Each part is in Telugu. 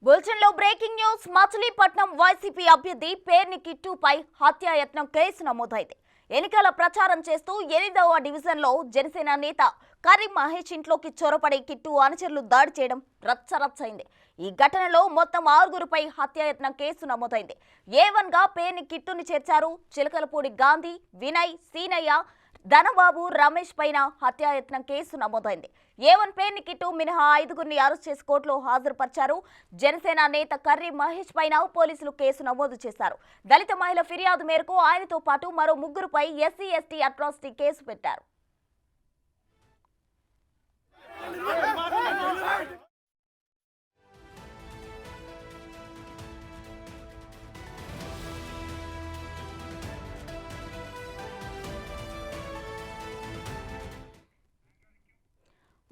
బులెటిన్లో బ్రేకింగ్ న్యూస్. మచిలీపట్నం వైసీపీ అభ్యర్థి పేర్ని కిట్టుపై హత్యాయత్నం కేసు నమోదైంది. ఎన్నికల ప్రచారం చేస్తూ 8వ డివిజన్లో జనసేన నేత కర్రి మహేష్ ఇంట్లోకి చొరబడి కిట్టు అనుచరులు దాడి చేయడం రచ్చరచ్చైంది. ఈ ఘటనలో మొత్తం 6గురిపై హత్యాయత్నం కేసు నమోదైంది. A1గా పేర్ని కిట్టుని చేర్చారు. చిలకలపూడి గాంధీ, వినయ్, సీనయ్య, ధనబాబు, రమేష్ పైన హత్యాయత్నం కేసు నమోదైంది. A1 పేర్ని కిట్టు మినహా 5గురిని అరెస్ట్ చేసి కోర్టులో హాజరుపరిచారు. జనసేన నేత కర్రి మహేష్ పైన పోలీసులు కేసు నమోదు చేశారు. దళిత మహిళ ఫిర్యాదు మేరకు ఆయనతో పాటు మరో 3గురిపై SC/ST అట్రాసిటీ కేసు పెట్టారు.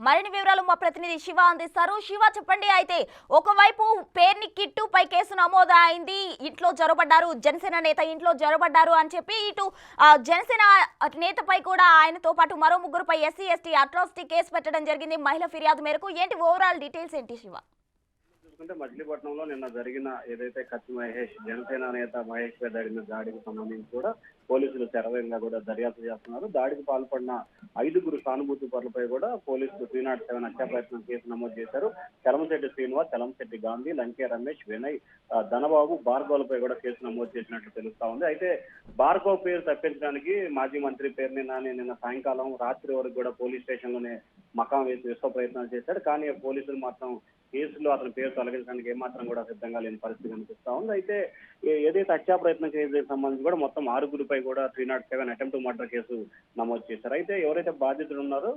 మరిన్ని వివరాలు మా ప్రతినిధి శివ అందిస్తారు. శివ, చెప్పండి. అయితే ఒకవైపు పేర్ని కిట్టుపై కేసు నమోదు అయింది, ఇంట్లో జొరబడ్డారు, జనసేన నేత ఇంట్లో జొరబడ్డారు అని చెప్పి ఇటు జనసేన నేతపై కూడా ఆయనతో పాటు మరో 3గురిపై SC/ST అట్రాసిటీ కేసు పెట్టడం జరిగింది. మహిళ ఫిర్యాదు మేరకు ఏంటి ఓవరాల్ డీటెయిల్స్ ఏంటి శివ? మచిలీపట్నంలో నిన్న జరిగిన ఏదైతే కత్తి మహేష్ జనసేన నేత మహేష్ పై జరిగిన దాడికి సంబంధించి కూడా పోలీసులు శరవేగంగా కూడా దర్యాప్తు చేస్తున్నారు. దాడికి పాల్పడిన 5గురు సానుభూతి పరులపై కూడా పోలీసులు 307 హత్యా ప్రయత్నం కేసు నమోదు చేశారు. చలమశెట్టి శ్రీనివాస్, చలమశెట్టి గాంధీ, లంకే రమేష్, వినయ్, ధనబాబు, భార్గవ్లపై కూడా కేసు నమోదు చేసినట్లు తెలుస్తా ఉంది. అయితే భార్గవ్ పేరు తప్పించడానికి మాజీ మంత్రి పేర్ని నాని నిన్న సాయంకాలం రాత్రి వరకు కూడా పోలీస్ స్టేషన్ లోనే మకాం వేసి విశ్వ ప్రయత్నాలు చేశాడు. కానీ పోలీసులు మాత్రం కేసులో అతని పేరు తొలగించడానికి ఏమాత్రం కూడా సిద్ధంగా లేని పరిస్థితి కనిపిస్తా ఉంది. అయితే ఏదైతే హత్యా ప్రయత్నం కేసుకు సంబంధించి కూడా మొత్తం 6గురిపై కూడా 307 అటెంప్ట్ మర్డర్ కేసు నమోదు చేశారు. అయితే ఎవరైతే బాధితులు ఉన్నారో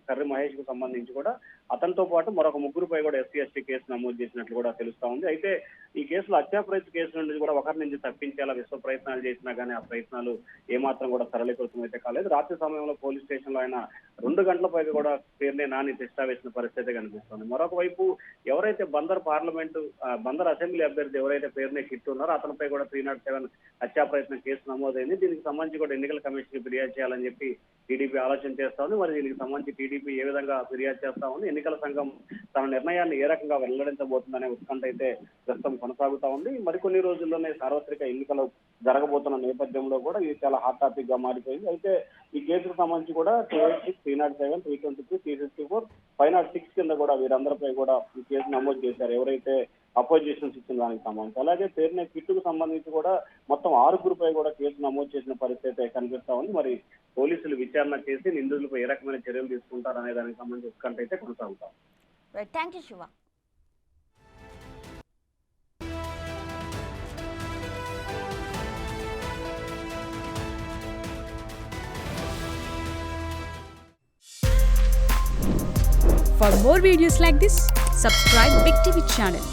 కర్రి మహేష్ కు సంబంధించి కూడా అతనితో పాటు మరొక 3గురిపై కూడా SC/ST కేసు నమోదు చేసినట్లు కూడా తెలుస్తా ఉంది. అయితే ఈ కేసులో హత్యా ప్రయత్న కేసు నుండి కూడా ఒకరి నుంచి తప్పించేలా విశ్వ ప్రయత్నాలు చేసినా కానీ ఆ ప్రయత్నాలు ఏమాత్రం కూడా సరళీకృతం అయితే కాలేదు. రాత్రి సమయంలో పోలీస్ స్టేషన్ లో ఆయన 2 గంటల పైగా కూడా పేరునే నాని తిష్టా వేసిన పరిస్థితి కనిపిస్తుంది. మరొక వైపు ఎవరైతే బందర్ అసెంబ్లీ అభ్యర్థి ఎవరైతే పేరునే కిట్టు ఉన్నారో అతనిపై కూడా 307 హత్యా ప్రయత్నం కేసు నమోదైంది. దీనికి సంబంధించి కూడా ఎన్నికల కమిషన్ ఫిర్యాదు చేయాలని చెప్పి టీడీపీ ఆలోచన చేస్తా ఉంది. మరి దీనికి సంబంధించి టీడీపీ ఏ విధంగా ఫిర్యాదు చేస్తా ఉంది, ఎన్నికల సంఘం తన నిర్ణయాన్ని ఏ రకంగా వెల్లడించబోతుందనే ఉత్కంఠ అయితే ప్రస్తుతం కొనసాగుతా ఉంది. మరికొన్ని రోజుల్లోనే సార్వత్రిక ఎన్నికలు జరగబోతున్న నేపథ్యంలో కూడా ఇది చాలా హాట్ టాపిక్ గా మారిపోయింది. అయితే ఈ కేసుకు సంబంధించి కూడా 386, 307, 323, 354, 506 కింద కూడా వీరందరిపై కూడా ఈ కేసు నమోదు చేశారు ఎవరైతే అపోజిషన్స్ ఇచ్చిన దానికి సంబంధించి. అలాగే పేరునే కిట్టుకు సంబంధించి కూడా మొత్తం 6గురిపై కూడా కేసు నమోదు చేసిన పరిస్థితి కనిపిస్తా ఉంది. మరి పోలీసులు విచారణ చేసి నిందితులపై ఏ రకమైన చర్యలు తీసుకుంటారు అనే దానికి సంబంధించి ఉత్కంఠ అయితే కొనసాగుతాం. Thank you Shiva. For more videos like this, subscribe Big TV channel.